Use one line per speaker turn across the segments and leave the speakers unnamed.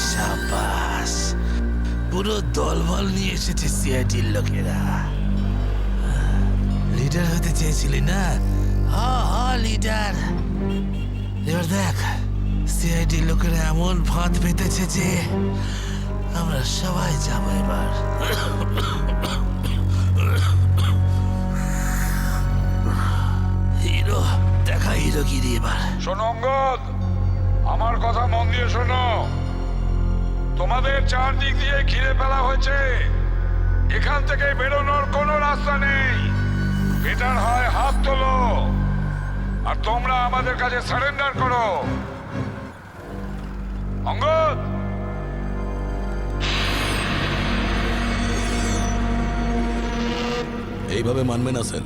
সাবাস, পুরো দলবল নিয়ে এসেছে সিআইডির লোকেরা। লিডার হতে চেয়েছিলি না? লিডার। এবার দেখ, সিআইডির লোকেরা এমন ফাঁদ পেতেছে যে আমরা সবাই যাবো এবার। হিরো দেখা, হিরোগিরি এবার।
শোনো অঙ্গদ, আমার কথা মন দিয়ে শোনো। তোমাদের চারদিক দিয়ে ঘিরে ফেলা হয়েছে, এখান থেকে বেরোনোর কোনো রাস্তা নেই। বেটার হয় হাত তোলো আর তোমরা আমাদের কাছে সারেন্ডার করো। অঙ্গদ,
এইভাবে মানবে না স্যার।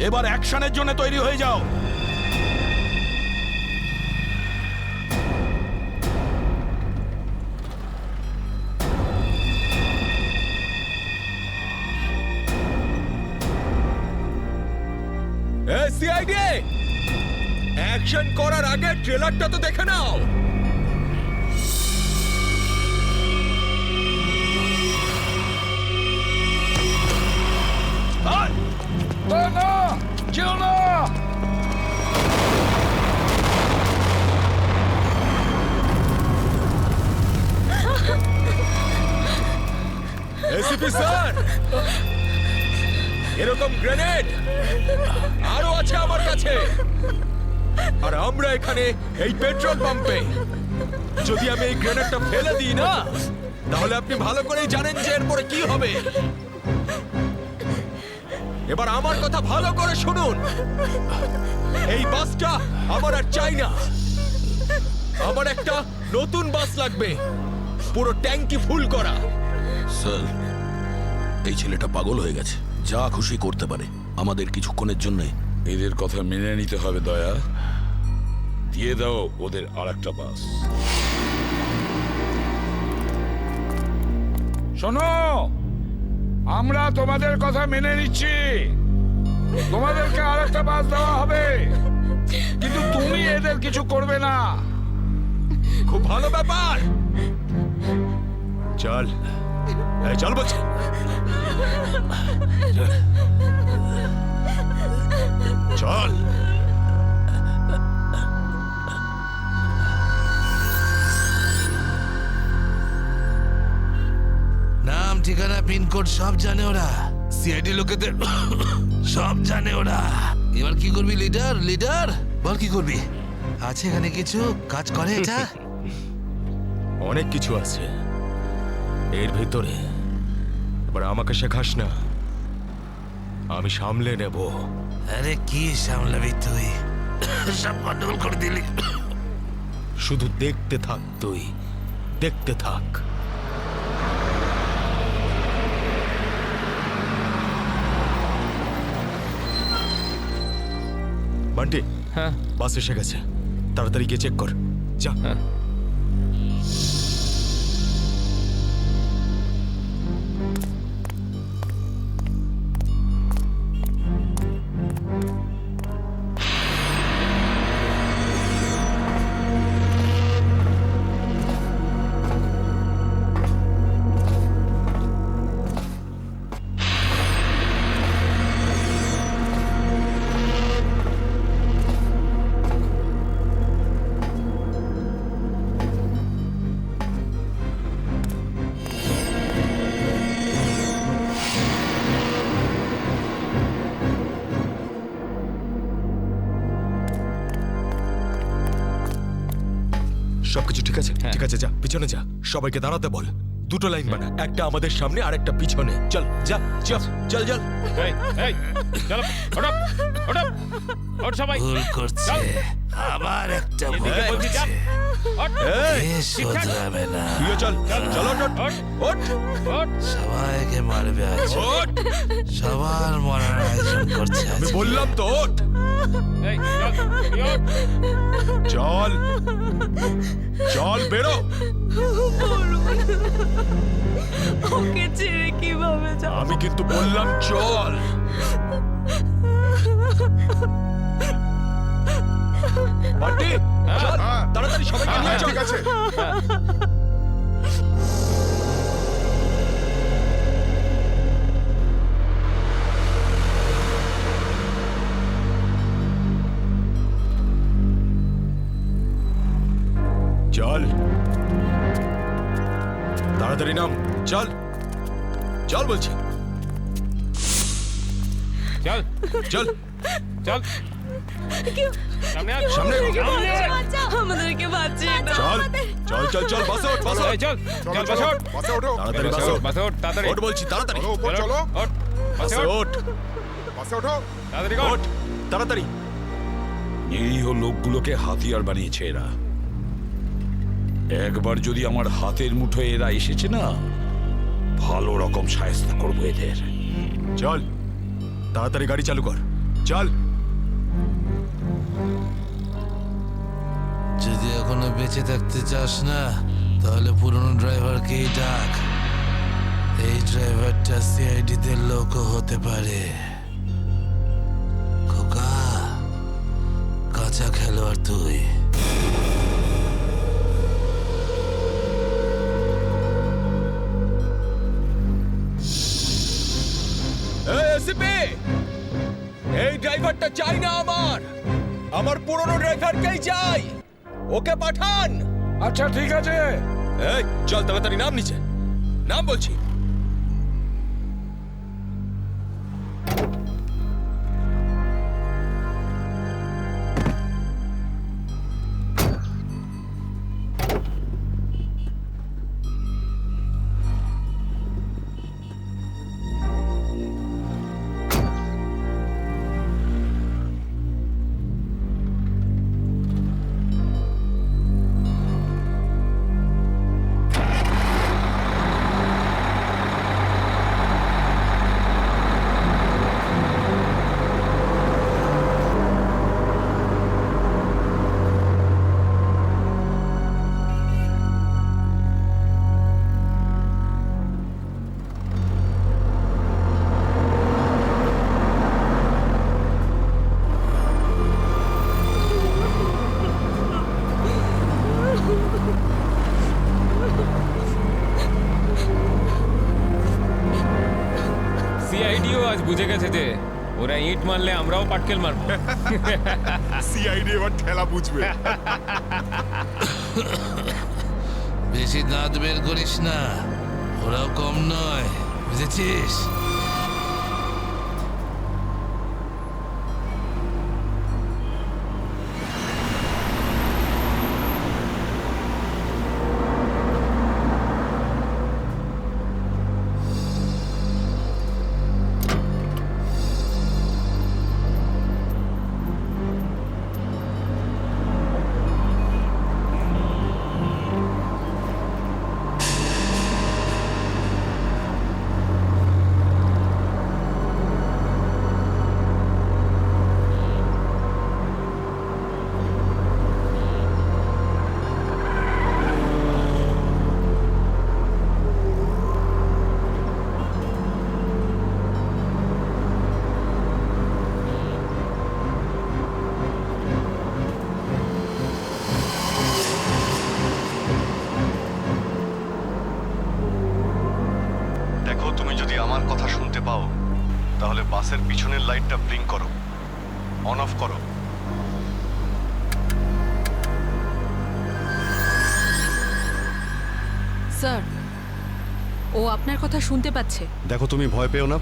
এবার অ্যাকশনের জন্য তৈরি হয়ে যাও।
সিআইডি, অ্যাকশন করার আগে ট্রেলারটা তো দেখে নাও।
না, কেউ না।
এসিপি স্যার, এরকম গ্রেনেড আরো আছে আমার কাছে। আর আমরা এখানে এই পেট্রোল পাম্পে, যদি আমি এই গ্রেনেডটা ফেলে দিই না, তাহলে আপনি ভালো করেই জানেন যে এরপরে কি হবে। এবার আমার কথা ভালো করে শুনুন। এই বাসটা আমার আর চাই না। আমার একটা নতুন বাস লাগবে, পুরো ট্যাঙ্কি ফুল করা।
স্যার, এই ছেলেটা পাগল হয়ে গেছে, যা খুশি করতে পারে। আমাদের কিছুক্ষণের জন্য
এদের কথা মেনে নিতে হবে দয়া। দিয়ে দাও ওদের আরেকটা বাস। শোনো, আমরা তোমাদের কথা মেনে নিচ্ছি, তোমাদেরকে আরেকটা বাস দেওয়া হবে, কিন্তু তুমি এদের কিছু করবে না।
খুব ভালো ব্যাপার। চল, এই চল বলছি। চল।
নাম, ঠিকানা, পিনকোড সব জানে ওরা। সিআইডি লোকেদের সব জানে ওরা। এবার কি করবি লিডার? লিডার বল, কি করবি? আছে এখানে কিছু কাজ করে এটা?
অনেক কিছু আছে এর ভিতরে। এবার আমাকে শেখাস না, আমি সামলে নেব।
আরে কি সামলাবি তুই? সব গন্ডগোল করে দিলি।
শুধু দেখতে থাক, তুই দেখতে থাক। বান্টি,
হ্যাঁ
বাস এসে গেছে, তাড়াতাড়ি গিয়ে চেক কর। যা। সবকিছু ঠিক আছে? ঠিক আছে, যা পিছনে যা, সবাইকে দাঁড়াতে বল। দুটো লাইন বানা, একটা আমাদের সামনে আর একটা পিছনে। চল যা, চল চল চল।
এই এই চলো, ওঠ ওঠ ওঠ সবাই।
ভুল করছে, আবার একটা ভুল
এদিকে বলছি, যা।
করছে।
ওঠ
এ শোধরাবে না।
তুইও চল, চল ওঠ
ওঠ
ওঠ
ওঠ।
সবাইকে মারবে আজ।
ওঠ।
সবার মরার আয়োজন করছে আজ।
আমি বললাম তো ওঠ।
এই চল, তুই ওঠ।
চল চল, বেরো।
ওকে ছেড়ে কিভাবে যাব?
আমি কিন্তু বললাম চল। বান্টি চল তাড়াতাড়ি সবাইকে নিয়ে চল।
ঠিক আছে
চল তাড়াতাড়ি নাম, চল চল বলছি,
চল
চল
চল সামনে আয়।
সামনে
আমাদেরকে বাঁচিয়ে দাও।
চল চল চল চল বাসে ওঠ, বাসে
এই, চল চল বাস ওঠ।
বাসে ওঠো
তাড়াতাড়ি
বাস
বাসে
ওঠ,
ওঠ,
বাস ওঠ, তাড়াতাড়ি
ওঠ বলছি তাড়াতাড়ি,
চলো উপর চলো
ওঠ, বাসে
বাসে
ওঠ,
ওঠ,
বাসে ওঠো
তাড়াতাড়ি কর।
ওঠ তাড়াতাড়ি।
নিরীহ লোকগুলোকে হাতিয়ার বানিয়েছে এরা। একবার যদি আমার হাতের মুঠোয় এরা এসেছে না, ভালো রকম শায়েস্তা করবো এদের।
চল তাড়াতাড়ি গাড়ি চালু কর, চল।
যদি এখনো বেঁচে থাকতে চাস না তাহলে পুরনো ড্রাইভারকেই ডাক। এই ড্রাইভারটা সিআইডি তে লোকও হতে পারে। খোকা, কাঁচা খেলোয়াড় তুই।
এই এসিপি, এই ড্রাইভারটা চাই না আমার পুরনো ড্রাইভারকেই চাই, ওকে পাঠান।
আচ্ছা ঠিক আছে।
এই চল তাড়াতাড়ি নাম নিচে, নাম বলছি।
সিআইডিও আজ বুঝে গেছে যে ওরা ইট মারলে আমরাও পাটকেল মারবো।
সিআইডি এবার ঠেলা বুঝবে
বেশি দাঁত বের করিস না, ওরাও কম নয়, বুঝেছিস?
দেখো, তুমি যদি আমার কথা শুনতে পাও তাহলে বাসের পিছনের লাইটটা ব্লিঙ্ক করো, অন অফ করো।
স্যার, ও আপনার কথা শুনতে পাচ্ছে।
দেখো, তুমি ভয় পেও না,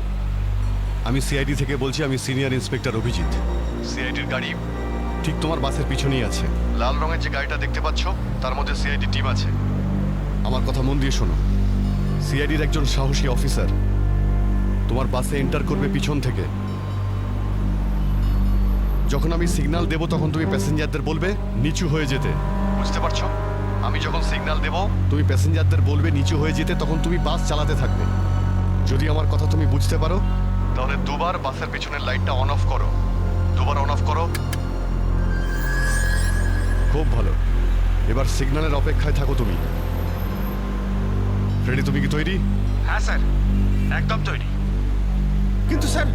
আমি সিআইডি থেকে বলছি, আমি সিনিয়র ইন্সপেক্টর অভিজিৎ। সিআইডির গাড়ি ঠিক তোমার বাসের পিছনেই আছে। লাল রঙের যে গাড়িটা দেখতে পাচ্ছ তার মধ্যে সিআইডি টিম আছে। আমার কথা মন দিয়ে শোনো, সিআইডির একজন সাহসী অফিসার তোমার বাসে এন্টার করবে পিছন থেকে। যখন আমি সিগন্যাল দেব তখন তুমি প্যাসেঞ্জারদের বলবে নিচু হয়ে যেতে, বুঝতে পারছো? আমি যখন সিগন্যাল দেব তুমি প্যাসেঞ্জারদের বলবে নিচু হয়ে যেতে, তখন তুমি বাস চালাতে থাকবে। যদি আমার কথা তুমি বুঝতে পারো তাহলে দুবার বাসের পিছনের লাইটটা অন অফ করো, দুবার অন অফ করো। খুব ভালো, এবার সিগন্যালের অপেক্ষায় থাকো তুমি। ফ্রেডি, তুমি কি তৈরি?
হ্যাঁ স্যার, একদম তৈরি।
কিন্তু স্যার,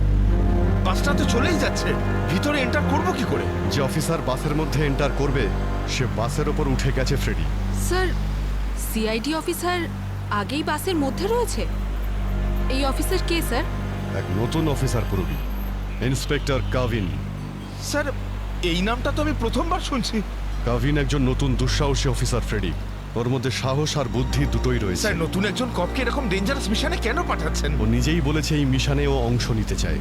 বাসটা তো চলেই যাচ্ছে, ভিতরে এন্টার করব কি করে?
যে অফিসার বাসের মধ্যে এন্টার করবে সে বাসের ওপর উঠে গেছে ফ্রেডি।
স্যার, সিআইডি অফিসার আগেই বাসের মধ্যে রয়েছে। এই অফিসার কে স্যার?
এক নতুন অফিসার করবি, ইন্সপেক্টর কাভিন।
স্যার, এই নামটা তো আমি প্রথমবার শুনছি।
কাভিন একজন নতুন দুঃসাহসী অফিসার ফ্রেডি। ওর মধ্যে সাহস আর বুদ্ধি দুটোই রয়েছে।
স্যার, নতুন একজন কপকে এরকম ডেঞ্জারাস মিশনে কেন পাঠাচ্ছেন?
ও নিজেই বলেছে এই মিশনে ও অংশ নিতে চায়।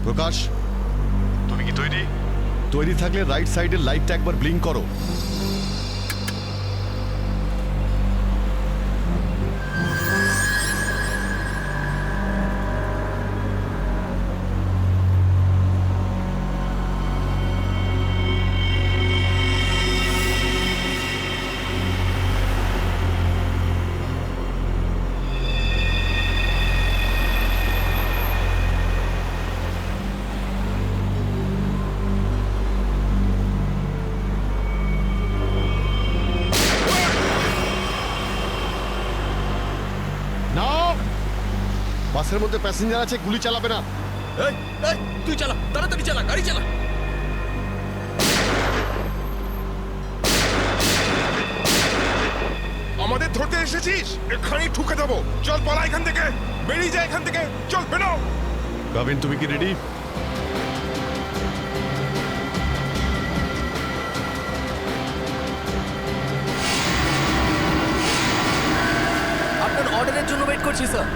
প্রকাশ, তুমি কি তৈরি? তৈরি থাকলে রাইট সাইডের লাইটটা একবার ব্লিঙ্ক করো। নাও, বাসের মধ্যে প্যাসেঞ্জার আছে, গুলি চালাবে না।
এই, এই, তুই চালা, তাড়াতাড়ি চালা, গাড়ি চালা।
আমাদের ধরতে এসেছিস? এখানেই ঠুকে দেবো। চল পালা এখান থেকে, বেরিয়ে যায় এখান থেকে। চল বেরো।
কাভিন, তুমি কি রেডি?
আপনার অর্ডারের জন্য ওয়েট করছি স্যার।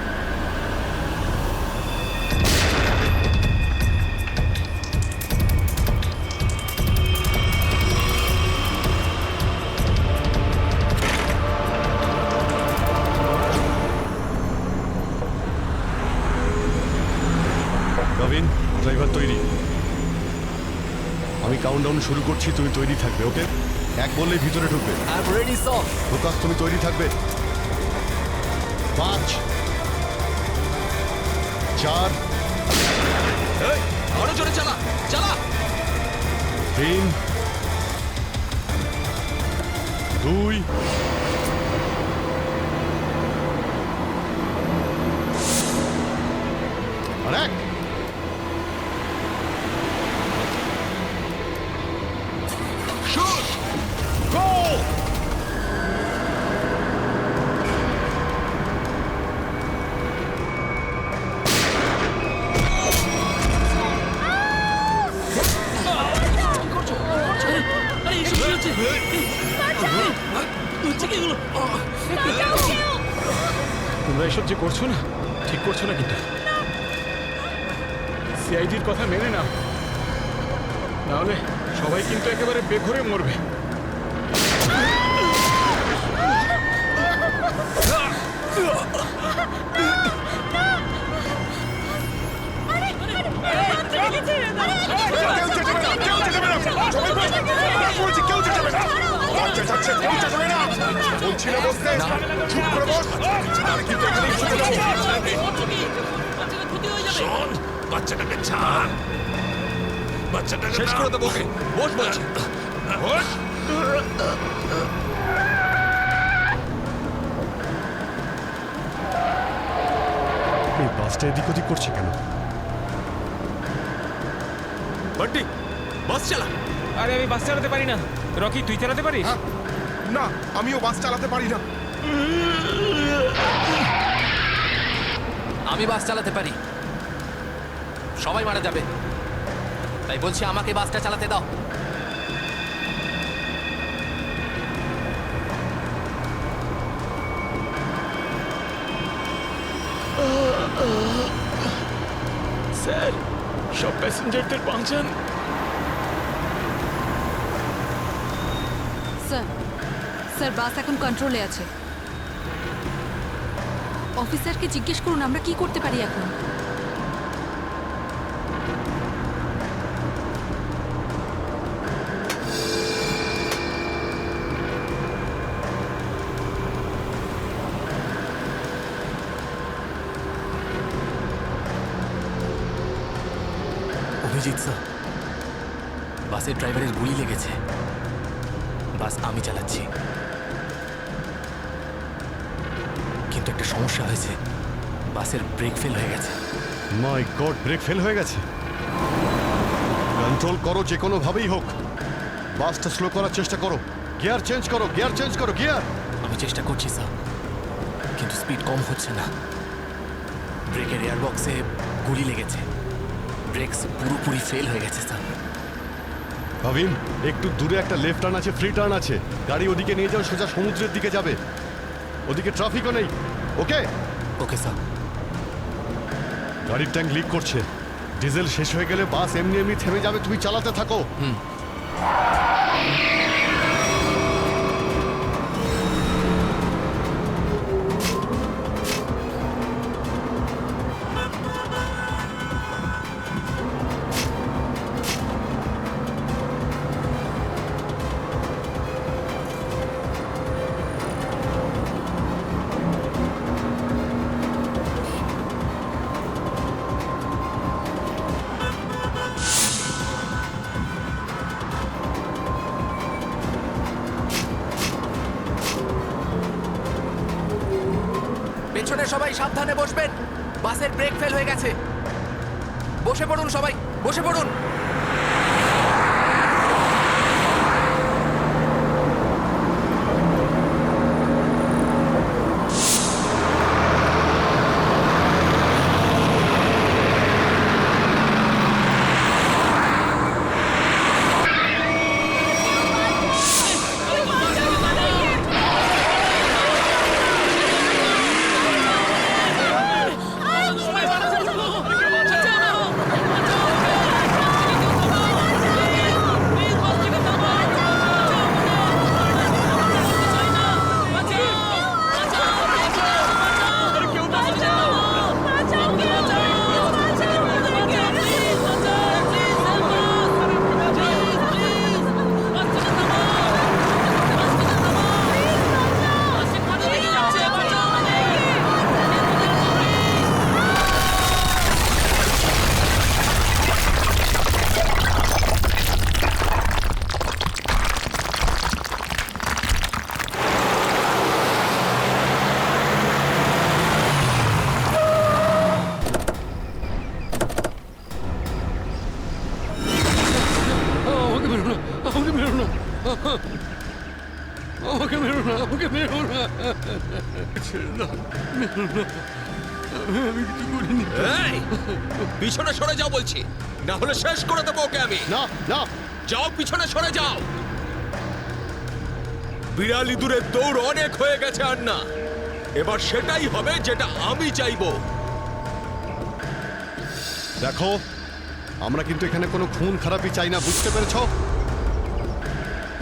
কাভিন, ড্রাইভার তৈরি। আমি কাউন্টডাউন শুরু করছি, তুমি তৈরি থাকবে। ওকে, এক বললেই ভিতরে ঢুকবে।
I am ready sir.
Prakash, তুমি তৈরি থাকবে। 5 4
এই, আরো জোরে চালা, চালা।
3 2 আর 1।
শুট,
গো!
তোমরা এসব যে করছো না, ঠিক করছো না কিন্তু। সিআইডির কথা মেনে নাও, নাহলে সবাই কিন্তু একেবারে বেঘরে মরবে।
কেউ চেঁচাবে না, কেউ চেঁচাবে না। সবাই বলছি, কেউ চেঁচাবে না। বাচ্চা যাচ্ছে, কেউ চেঁচাবে না। বলছি না বসতে, চুপ করে বস। আমি কিন্তু এখানেই শুনে যাবো।
শোন, বাচ্চাটাকে ছাড়। বাচ্চাটাকে
শেষ করে দেবো ওকে। বস বলছি।
বস।
এই বাসটা এদিক ওদিক করছে কেন?
বান্টি, বাস চালা।
আরে আমি বাস চালাতে পারি না। রকি, তুই চালাতে পারিস?
হ্যাঁ, না, আমিও বাস চালাতে পারি না।
আমি বাস চালাতে পারি, সবাই মারা যাবে, তাই বলছি আমাকে বাসটা চালাতে দাও।
স্যার, সব প্যাসেঞ্জারদের বাঁচান।
স্যার, স্যার বাস এখন কন্ট্রোলে আছে। অফিসারকে জিজ্ঞেস করুন আমরা কি করতে পারি এখন।
অভিজিৎ স্যার, বাসের ড্রাইভারের গুলি লেগেছে। বাস আমি চালাচ্ছি, কিন্তু একটা সমস্যা হয়েছে, বাসের ব্রেক ফেল হয়ে গেছে।
মাই গড, ব্রেক ফেল হয়ে গেছে। কন্ট্রোল করো যে কোনো ভাবেই হোক, বাসটা স্লো করার চেষ্টা করো। গিয়ার চেঞ্জ করো, গিয়ার চেঞ্জ করো, গিয়ার।
আমি চেষ্টা করছি স্যার, কিন্তু স্পিড কম হচ্ছে না। ব্রেকের এয়ার বক্সে গুলি লেগেছে, ব্রেকস পুরোপুরি ফেল হয়ে গেছে স্যার।
ভাবিন, একটু দূরে একটা লেফট টার্ন আছে, ফ্রি টার্ন আছে, গাড়ি ওদিকে নিয়ে যাও, সোজা সমুদ্রের দিকে যাবে, ওদিকে ট্রাফিকও নেই। ওকে
ওকে স্যার।
গাড়ির ট্যাঙ্ক লিক করছে, ডিজেল শেষ হয়ে গেলে বাস এমনি এমনি থেমে যাবে, তুমি চালাতে থাকো।
পেছনে সবাই সাবধানে বসবেন, বাসের ব্রেক ফেল হয়ে গেছে। বসে পড়ুন সবাই, বসে পড়ুন।
এই, পিছনে সরে যাও বলছি, না হলে শেষ করে দেবো ওকে আমি।
না না,
যাও, পিছনে সরে যাও। বিড়াল ইঁদুরের দৌড় অনেক হয়ে গেছে আর না, এবার সেটাই হবে যেটা আমি চাইবো।
দেখো, আমরা কিন্তু এখানে কোনো খুন খারাপি চাই না, বুঝতে পেরেছো?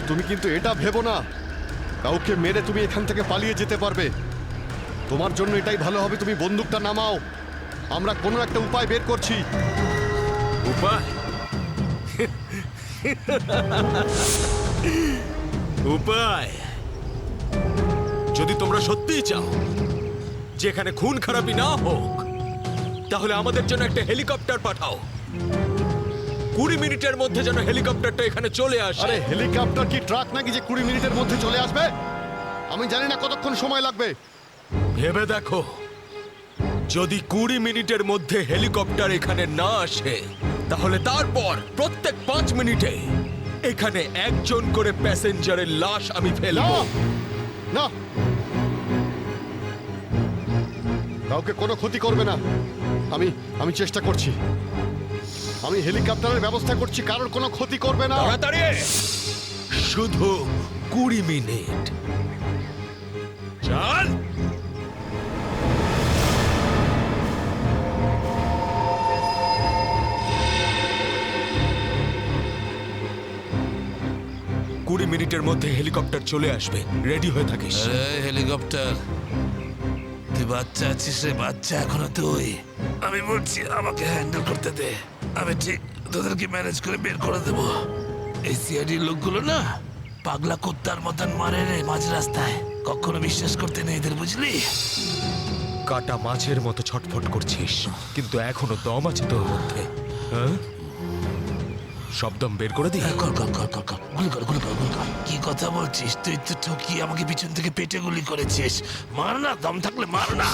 তুমি কিন্তু এটা ভেবো না কাউকে মেরে তুমি এখান থেকে পালিয়ে যেতে পারবে। তোমার জন্য এটাই ভালো হবে, তুমি বন্দুকটা নামাও, আমরা কোনো একটা উপায় বের করছি।
উপায়? উপায়? যদি তোমরা সত্যিই চাও যেখানে খুন খারাপি না হোক, তাহলে আমাদের জন্য একটা হেলিকপ্টার পাঠাও। 20 মিনিটের মধ্যে যেন হেলিকপ্টারটা এখানে চলে আসে।
আরে হেলিকপ্টার কি ট্রাক নাকি যে 20 মিনিটের মধ্যে চলে আসবে? আমি জানি না কতক্ষণ সময় লাগবে।
ভেবে দেখো, যদি 20 মিনিটের মধ্যে হেলিকপ্টার এখানে না আসে, তাহলে তারপর প্রত্যেক 5 মিনিটে এখানে একজন করে প্যাসেঞ্জারের লাশ আমি
না
ফেলবো।
না, কাউকে কোনো ক্ষতি করবে না। আমি চেষ্টা করছি, আমি হেলিকপ্টারের ব্যবস্থা করছি, কারোর কোনো ক্ষতি করবে না।
তাড়াতাড়ি, শুধু 20 মিনিট। চল। কুড়ি মিনিটের মধ্যে হেলিকপ্টার চলে আসবে, রেডি হয়ে থাকিস।
আরে হেলিকপ্টার, তুই বাচ্চা আছিস রে, বাচ্চা এখনো তুই। আমি বলছি আমাকে হ্যান্ডেল করতে দে, আমি ঠিক তোদেরকে ম্যানেজ করে বের করে দেবো। এই সিআইডির লোকগুলো না পাগলা কুত্তার মতন মারে রে মাঝ রাস্তায়, কখনো বিশ্বাস করতে নেই এদের, বুঝলি?
কাটা মাছের মতো ছটফট করছিস, কিন্তু এখনো দম আছে তোর মধ্যে। হ্যাঁ, সব দম বের করে দি।
কর কর কর কর কর, গুলি কর গুলি কর গুলি কর। কি কথা বলছিস? তুই তো ঠকিয়ে আমাকে পিছন থেকে পেটে গুলি করেছিস। মার না, দম থাকলে মার না।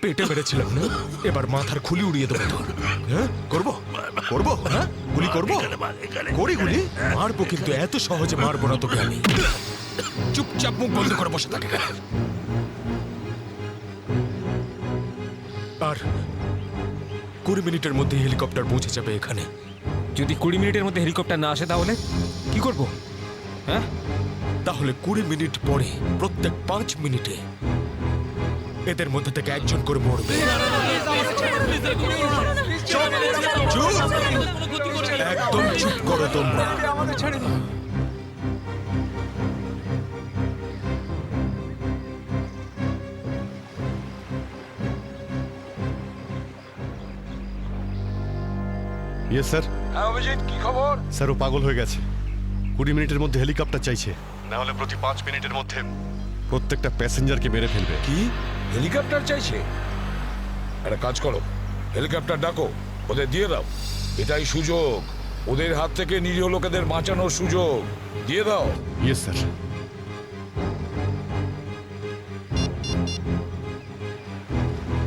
পেটে মেরেছিলাম না, এবার মাথার খুলি উড়িয়ে দেবো তোর। হ্যাঁ করবো করবো, হ্যাঁ গুলি করবো, করি গুলি মারবো, কিন্তু এত সহজে মারবো না তোকে আমি। চুপচাপ মুখ বন্ধ করে বসে থাকে। আর 20 মিনিটের মধ্যে হেলিকপ্টার পৌঁছে যাবে এখানে।
যদি 20 মিনিটের মধ্যে হেলিকপ্টার না আসে তাহলে কি করব? হ্যাঁ,
তাহলে 20 মিনিট পরে প্রত্যেক 5 মিনিটে এদের মধ্যে থেকে একজন করে মরবে। চুপ! একদম চুপ করো তোমরা।
Yes sir.
হ্যাঁ অভিজিৎ, কি খবর?
স্যার ও পাগল হয়ে গেছে। 20 মিনিটের মধ্যে হেলিকপ্টার চাইছে, না হলে প্রতি 5 মিনিটের মধ্যে প্রত্যেকটা প্যাসেঞ্জারকে মেরে ফেলবে।
কি হেলিকপ্টার চাইছে? একটা কাজ করো, হেলিকপ্টার ডাকো, ওদের দিয়ে দাও। এটাই সুযোগ, ওদের হাত থেকে নিরীহ লোকেদের বাঁচানোর সুযোগ। দিয়ে দাও।
Yes sir.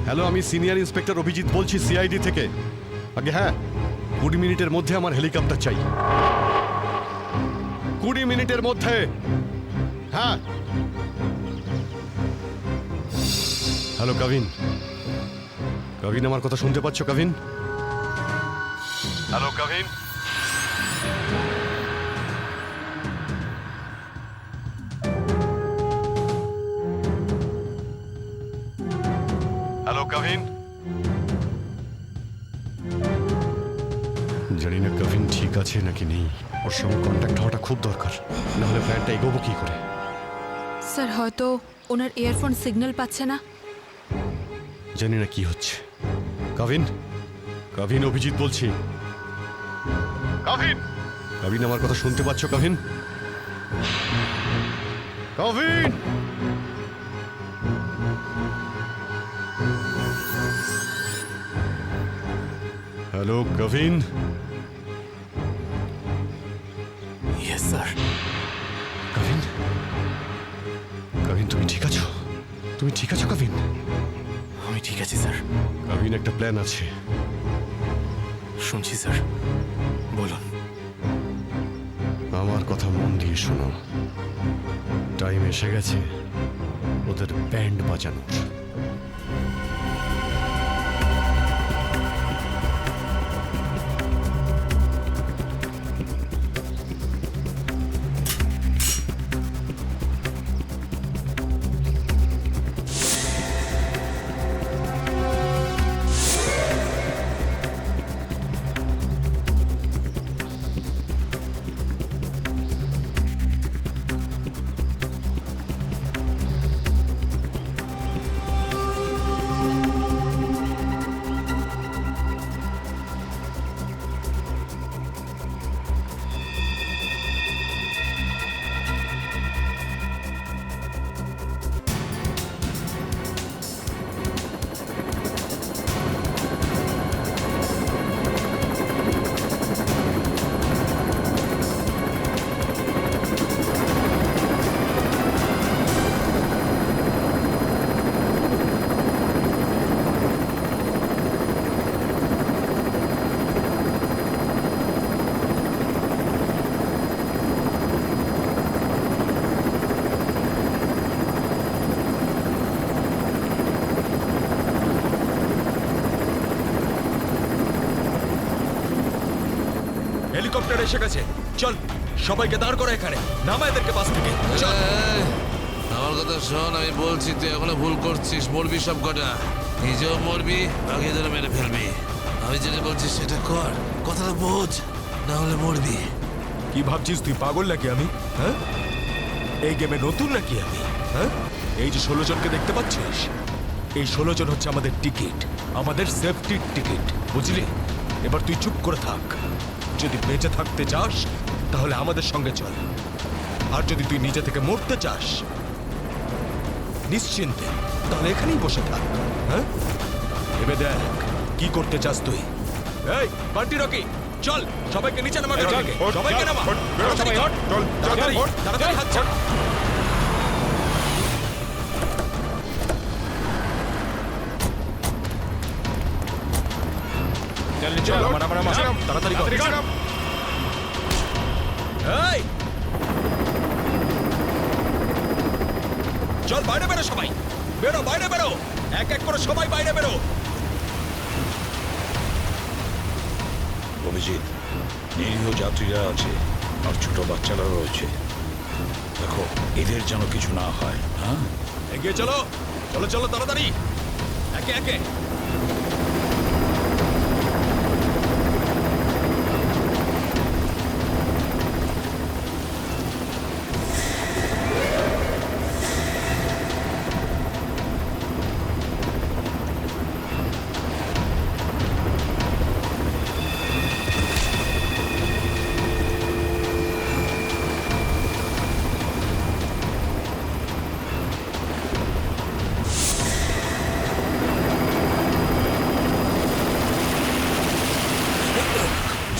হ্যালো, আমি সিনিয়র ইন্সপেক্টর অভিজিৎ বলছি সিআইডি থেকে। আগে হ্যাঁ, 20 মিনিটের মধ্যে আমার হেলিকপ্টার চাই। 20 মিনিটের মধ্যে। হ্যাঁ। হ্যালো কাভিন, কাভিন আমার কথা শুনতে পাচ্ছ কাভিন? হ্যালো কাভিন। হ্যালো কাভিন। জানি না কাভিন ঠিক আছে নাকি নেই, ওর সঙ্গে কন্ট্যাক্ট হওয়াটা খুব দরকার, না হলে প্ল্যানটা এগোবো কি করে।
স্যার হয়তো ওনার ইয়ারফোন সিগন্যাল পাচ্ছে না।
জানি না কি হচ্ছে। কাভিন, কাভিন অভিজিৎ বলছি। কাভিন, কাভিন আমার কথা শুনতে পাচ্ছ Kavin? Kavin. Hello Kavin.
Yes sir.
Kavin, Kavin তুমি ঠিক আছো? তুমি ঠিক আছো কাভিন?
আমি ঠিক আছি স্যার।
কাভিন একটা প্ল্যান আছে।
শুনছি স্যার, বলুন।
আমার কথা মন দিয়ে শোনো, টাইম এসে গেছে ওদের ব্যান্ড বাজানোর।
হেলিকপ্টার এসে গেছে, চল সবাইকে দাঁড় করো এখানে, নামা এদেরকে বাস থেকে। চল।
এই, আমার কথা শোন, আমি বলছি তুই এখনো ভুল করছিস। মরবি সব কটা, নিজেও মরবি, বাকিদের মেরে ফেলবি। আমি যেটা বলছি সেটা কর, কথাটা বোঝ, না হলে মরবি।
কি ভাবছিস তুই পাগল নাকি আমি? হ্যাঁ, এই গেমে নতুন নাকি আমি? হ্যাঁ, এই যে 16 জনকে দেখতে পাচ্ছিস, এই 16 জন হচ্ছে আমাদের টিকিট, আমাদের সেফটির টিকিট, বুঝলি? এবার তুই চুপ করে থাক। যদি বেঁচে থাকতে চাস তাহলে আমাদের সঙ্গে চল, আর যদি তুই নিজে থেকে মরতে চাস নিশ্চিন্তে, তাহলে এখানেই বসে থাক। হ্যাঁ, এবার দেখ কি করতে চাস তুই। এই বান্টি রকি, চল সবাইকে নিচে নামা, সবাইকে নামা, তাড়াতাড়ি তাড়াতাড়ি হাত ছাড়। তাড়াতাড়ি চল, আমার তাড়াতাড়ি কর। এই চল, বাইরে বেরো সবাই, বেরো বাইরে বেরো, এক এক করে সবাই বাইরে বেরো।
অভিজিৎ, নিরীহ যাত্রীরা আছে আর ছোট বাচ্চারা রয়েছে, দেখো এদের যেন কিছু না হয়। হ্যাঁ,
এগিয়ে চলো, চলো চলো তাড়াতাড়ি, একে একে।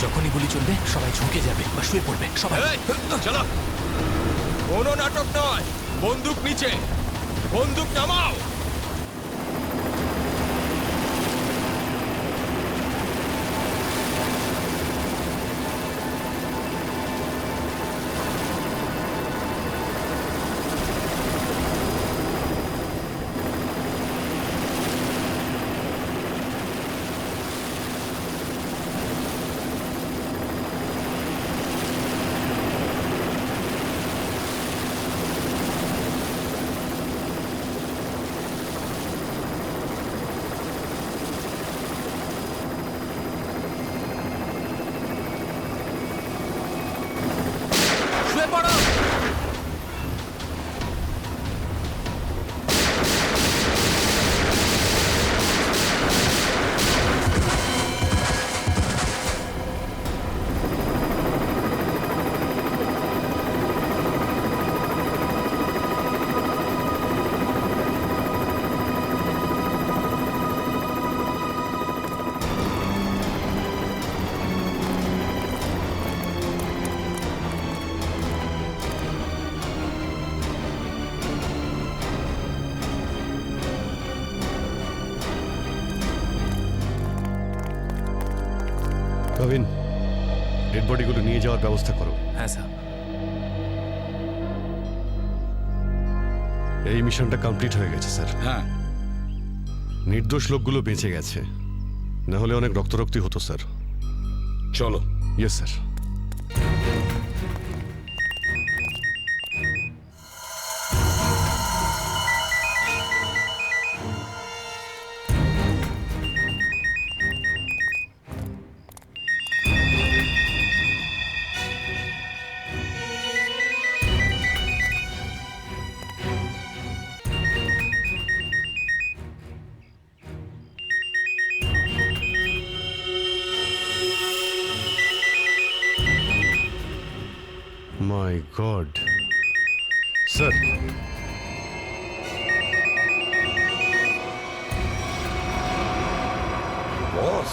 যখনই গুলি চলবে সবাই ঝুঁকে যাবে বা শুয়ে পড়বে সবাই।
এই, চলো, কোনো নাটক নয়, বন্দুক নিচে, বন্দুক নামাও।
শুয়ে পড়ো।
কবিন, ডেড বডিগুলো নিয়ে যাওয়ার ব্যবস্থা করো।
হ্যাঁ স্যার।
এই মিশনটা কমপ্লিট হয়ে গেছে স্যার।
হ্যাঁ,
নির্দোষ লোকগুলো বেঁচে গেছে, না হলে অনেক রক্তারক্তি হতো স্যার।
চলো।
Yes sir. My god sir,
boss,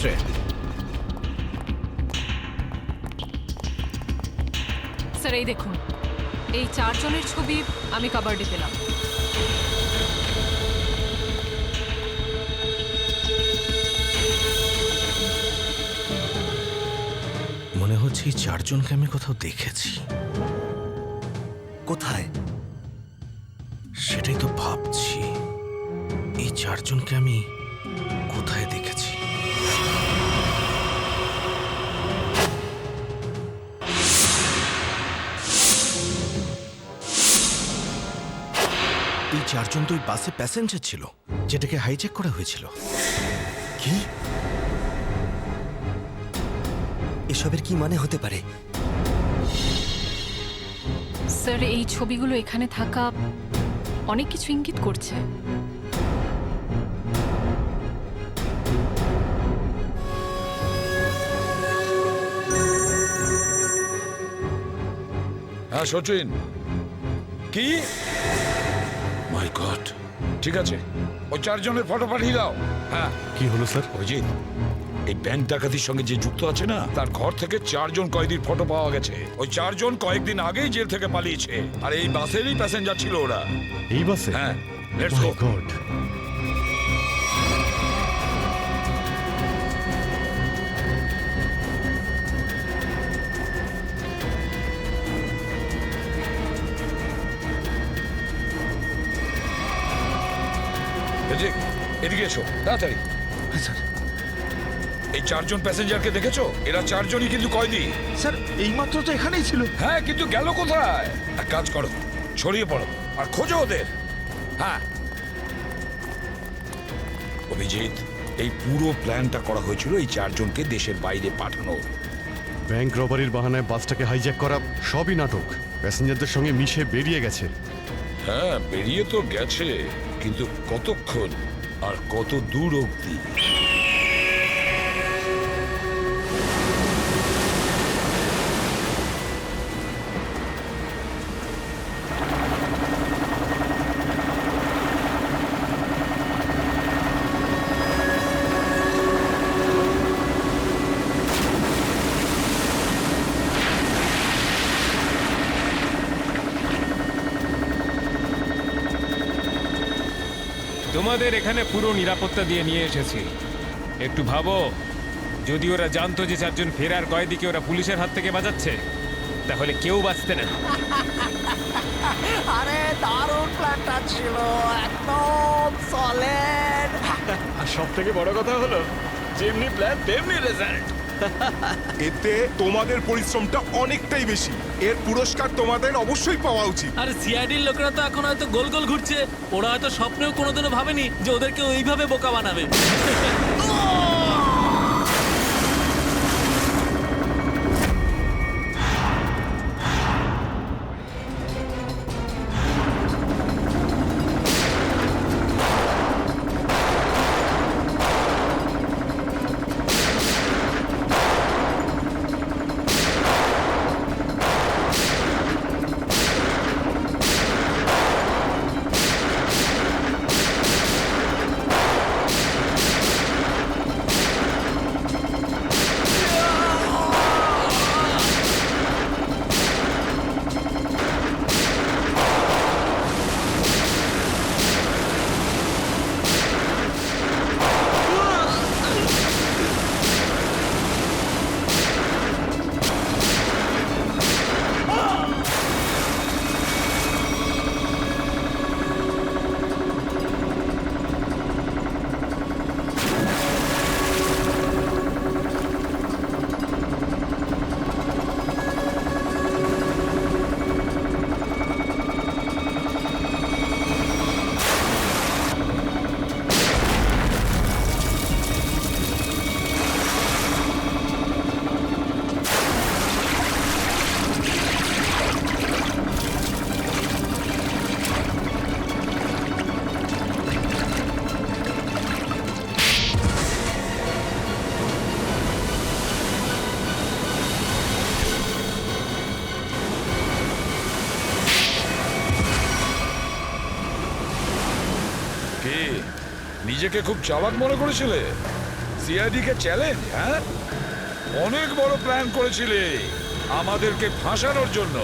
রে।
স্যার এই দেখুন, এই 4 জনের ছবি আমি কাবার্ডে পেলাম।
মনে হচ্ছে
হচ্ছে এই চারজনকে আমি কোথাও দেখেছি।
কোথায়?
সেটাই তো ভাবছি, এই চারজনকে আমি কোথায় দেখেছি। এই চারজন তো ওই বাসে প্যাসেঞ্জার ছিল যেটাকে হাইজ্যাক করা হয়েছিল।
কি? এসবের কি মানে হতে পারে?
স্যার, এই ছবিগুলো এখানে থাকা অনেক কিছু ইঙ্গিত করছে।
হ্যাঁ সচিন, কি?
মাই গড!
ঠিক আছে, ওই চারজনের ফটো পাঠিয়ে দাও। হ্যাঁ
কি হলো স্যার?
অভিজিৎ, এই ব্যাংক ডাকাতির সঙ্গে যে যুক্ত আছে না, তার ঘর থেকে 4 জন কয়েদির ফটো পাওয়া গেছে। ওই 4 জন কয়েকদিন আগেই জেল থেকে পালিয়েছে, আর এই বাসেরই প্যাসেঞ্জার ছিল ওরা।
এই বাসে?
হ্যাঁ, let's go.
My god!
Abhijit, এদিকে এসো তাড়াতাড়ি। এই 4 জন প্যাসেঞ্জারকে দেখেছো? এরা 4 জনই কিন্তু কয়েদি।
স্যার, এইমাত্র তো এখানেই ছিল।
হ্যাঁ, কিন্তু গেল কোথায়? এক কাজ করো, ছড়িয়ে পড়ো আর খোঁজো ওদের। হ্যাঁ অভিজিৎ, এই পুরো প্ল্যানটা করা হয়েছিল এই 4 জনকে দেশের বাইরে পাঠানো।
ব্যাংক রবারির বাহানায় বাসটাকে হাইজ্যাক করা সবই নাটক। প্যাসেঞ্জারদের সঙ্গে মিশে বেরিয়ে গেছে।
হ্যাঁ, বেরিয়ে তো গেছে, কিন্তু কতক্ষণ আর কত দূর অবধি?
তোমাদের এখানে পুরো নিরাপত্তা দিয়ে নিয়ে এসেছি। একটু ভাবো, যদি ওরা জানতো যে 4 জন ফেরার কয়েদিকে ওরা পুলিশের হাত থেকে বাঁচাচ্ছে, তাহলে কেউ বাঁচতে না।
আরে দারুণ প্ল্যানটা ছিল, একদম সলিড।
আর সব থেকে বড় কথা হলো, যেমনি প্ল্যান তেমনি রেজাল্ট।
এতে তোমাদের পরিশ্রমটা অনেকটাই বেশি। এর পুরস্কার তোমাদের অবশ্যই পাওয়া উচিত।
আর সিআইডির লোকেরা তো এখন হয়তো গোল গোল ঘুরছে। ওরা হয়তো স্বপ্নেও কোনোদিনও ভাবেনি যে ওদেরকে ওইভাবে বোকা বানাবে।
নিজেকে খুব চালাক মনে করেছিলে? সিআইডি কে চ্যালেঞ্জ? হ্যাঁ, অনেক বড় প্ল্যান করেছিলে আমাদেরকে ফাঁসানোর জন্য।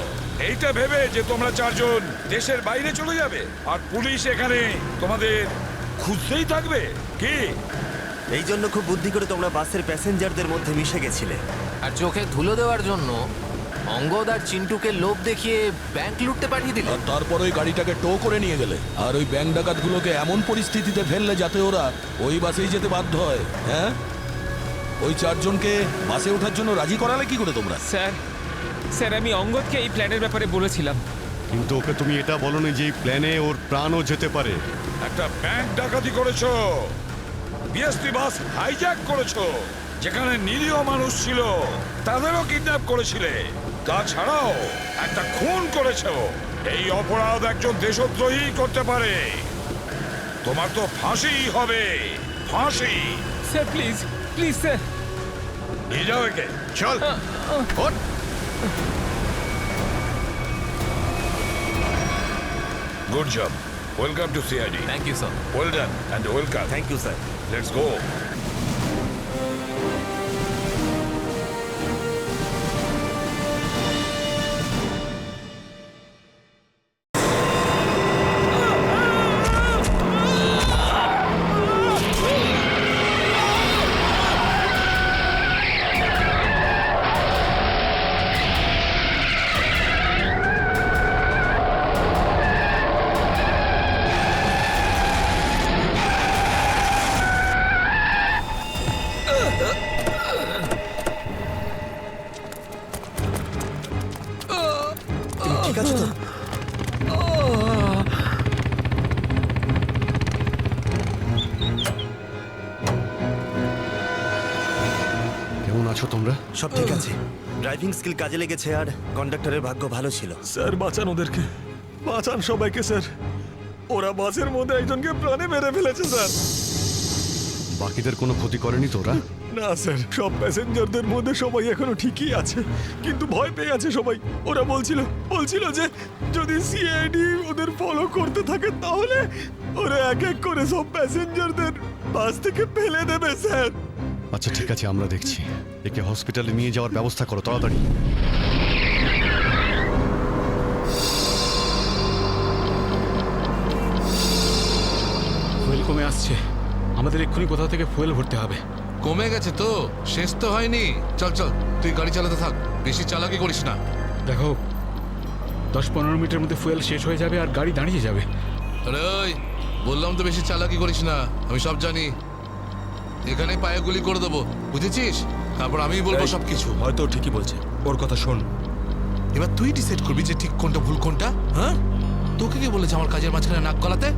এইটা ভেবে যে তোমরা 4 জন দেশের বাইরে চলে যাবে আর পুলিশ এখানে তোমাদের খুঁজতেই থাকবে কি?
এই জন্য খুব বুদ্ধি করে তোমরা বাসের প্যাসেঞ্জারদের মধ্যে মিশে গেছিলে।
আর চোখে ধুলো দেওয়ার জন্য অঙ্গদ আর চিন্টুকে লোভ দেখিয়ে ব্যাংক লুটতে পাঠিয়ে দিল।
আর তারপর ওই গাড়িটাকে টো করে নিয়ে গেলে আর ওই ব্যাংক ডাকাতগুলোকে এমন পরিস্থিতিতে ফেললে যাতে ওরা ওই বাসেই যেতে বাধ্য হয়। হ্যাঁ, ওই চারজনকে বাসে ওঠার জন্য রাজি করালে কি করে তোমরা?
স্যার স্যার আমি অঙ্গদকে এই প্ল্যানের ব্যাপারে বলেছিলাম।
কিন্তু ওকে তুমি এটা বলনি যে এই প্ল্যানে ওর প্রাণও যেতে পারে।
একটা ব্যাংক ডাকাতি করেছো, বিএসপি বাস হাইজ্যাক করেছো, যেখানে নিরীহ মানুষ ছিল তাদেরও কিডন্যাপ করেছিলে, তাছাড়াও একটা খুন করেছো। এই অপরাধ একজন দেশদ্রোহী করতে পারে। তোমার তো ফাঁসি হবে, ফাঁসি।
Sir please please sir.
নিয়ে যাও একে, চল। ওঠ। Good job. Welcome to CID.
Thank you sir.
Well done and welcome.
Thank you sir.
Let's go.
ঠিক আছে তো?
কেমন আছো তোমরা?
সব ঠিক আছে। ড্রাইভিং স্কিল কাজে লেগেছে আর কন্ডাক্টরের ভাগ্য ভালো ছিল।
স্যার বাঁচান ওদেরকে, বাঁচান সবাইকে স্যার। ওরা বাসের মধ্যে একজনকে প্রাণে মেরে ফেলেছে স্যার।
বাকিদের কোনো ক্ষতি করেনি তো ওরা?
না স্যার, সব প্যাসেঞ্জারদের মধ্যে সবাই এখনো ঠিকই আছে, কিন্তু ভয় পেয়ে আছে সবাই। ওরা বলছিল যে যদি সিআইডি ওদের ফলো করতে থাকে তাহলে ওরা এক এক করে সব প্যাসেঞ্জারদের বাস থেকে ফেলে দেবে স্যার।
আচ্ছা ঠিক আছে, আমরা দেখছি। একে হসপিটালে নিয়ে যাওয়ার ব্যবস্থা করো তাড়াতাড়ি।
ফুয়েল কমে আসছে, আমাদের এক্ষুনি কোথাও থেকে ফুয়েল ভরতে হবে।
কমে গেছে তো, শেষ তো হয়নি। চল চল, তুই গাড়ি চালাতে থাক, বেশি চালাকি করিস না।
দেখো 10-15 মিনিটের মধ্যে ফুয়েল শেষ হয়ে যাবে আর গাড়ি দাঁড়িয়ে যাবে।
আরে ওই, বললাম তো বেশি চালাকি করিস না, আমি সব জানি। এখানে পায়ে গুলি করে দেবো, বুঝেছিস? তারপর আমিই বলবো সবকিছু।
হয়তো ঠিকই বলছে, ওর কথা শোন।
এবার তুই ডিসাইড করবি যে ঠিক কোনটা ভুল কোনটা। হ্যাঁ, তোকে কে বলেছে আমার কাজের মাঝখানে নাক গলাতে?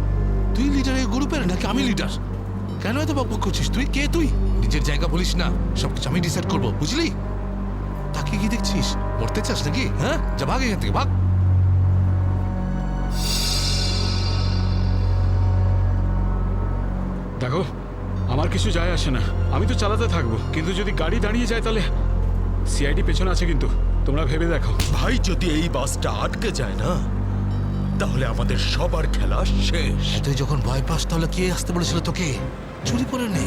তুই লিডার এই গ্রুপের নাকি আমি লিডার? কেন এত বকবক করছিস? তুই কে? তুই নিজের জায়গা বলিস না, সবকিছু আমি ডিসাইড করবো, বুঝলি? তাকে কি দেখছিস? মরতে চাস নাকি? হ্যাঁ, যা ভাগ এখান থেকে, ভাগ।
দেখো আমার কিছু যায় আসে না, আমি তো চালাতে থাকবো, কিন্তু যদি গাড়ি দাঁড়িয়ে যায় তাহলে সিআইডি পেছনে আছে, কিন্তু তোমরা ভেবে দেখো।
ভাই, যদি এই বাসটা আটকে যায় না তাহলে আমাদের সবার খেলা শেষ।
তুই যখন ভয় পাস তাহলে কে আসতে বলেছিল তোকে? চুরি করে নে,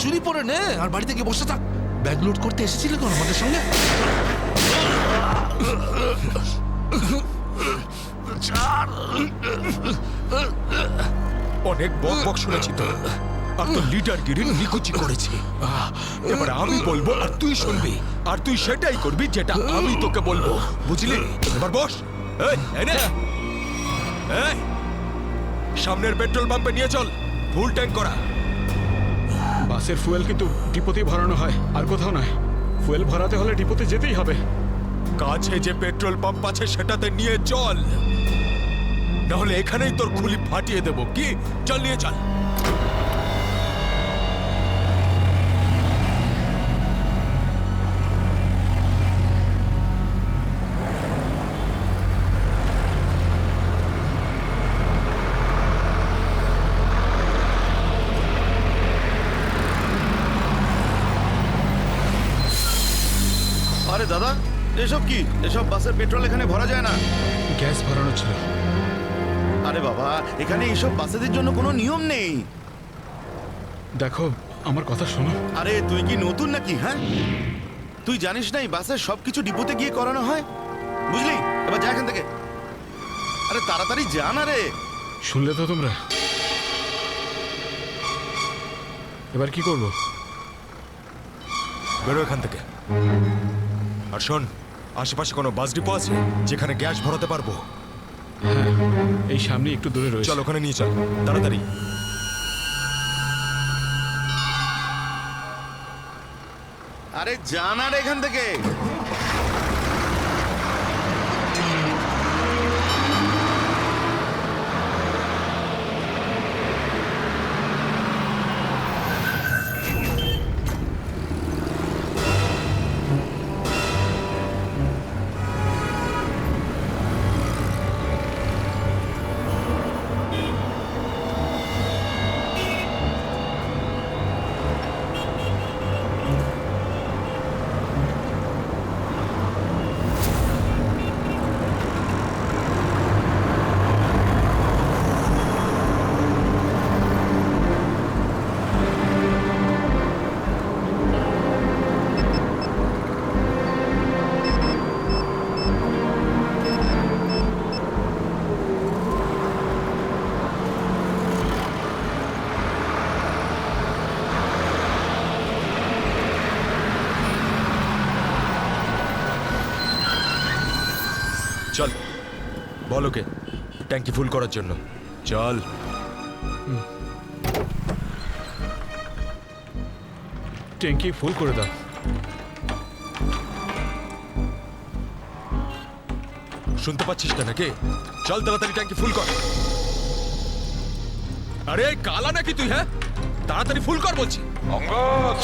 চুরি করে নে, আর বাড়িতে গিয়ে বসে থাক। ব্যাগ লুট করতে এসেছিলি কোন আমাদের সঙ্গে?
অনেক বক শুনেছি তো, আর তো লিডারগিরি নিকুচি করেছি। এবার আমি বলবো আর তুই শুনবি, আর তুই সেটাই করবি যেটা আমি তোকে বলবো, বুঝলি? এবার বস। এই নে, এই সামনের পেট্রোল পাম্পে নিয়ে চল, ফুল ট্যাঙ্ক করা।
বাসের ফুয়েল কিন্তু ডিপোতেই ভরানো হয়, আর কোথাও নয়। ফুয়েল ভরাতে হলে ডিপোতে যেতেই হবে।
কাছে যে পেট্রোল পাম্প আছে সেটাতে নিয়ে চল, নাহলে এখানেই তোর খুলি ফাটিয়ে দেবো। কি, চল নিয়ে চল।
আরে দাদা, এসব কি? এসব বাসের পেট্রোল এখানে ভরা যায় না।
গ্যাস ভরানো ছিল।
আরে বাবা, এখানে এইসব বাসেদের জন্য কোনো নিয়ম নেই।
দেখো আমার কথা শোনো।
আরে তুই কি নতুন নাকি? হ্যাঁ, তুই জানিস না এই বাসের সবকিছু ডিপোতে গিয়ে করানো হয়, বুঝলি? এবার যা এখান থেকে। আরে তাড়াতাড়ি যা না রে।
শুনলে তো তোমরা? এবার কি করবো?
বেরো এখান থেকে। আর শোন, আশেপাশে কোনো বাস ডিপো আছে যেখানে গ্যাস ভরাতে পারবো?
এই সামনে একটু দূরে রয়েছে।
চল ওখানে নিয়ে চল তাড়াতাড়ি।
আরে জান আর এখান থেকে।
চল বল ওকে ট্যাঙ্কি ফুল করার জন্য। চল।
ট্যাঙ্কি ফুল করে দাও।
শুনতে পাচ্ছিস না নাকি? চল তাড়াতাড়ি ট্যাঙ্কি ফুল কর। আরে কালা নাকি তুই? হ্যাঁ তাড়াতাড়ি ফুল কর বলছি।
অঙ্গদ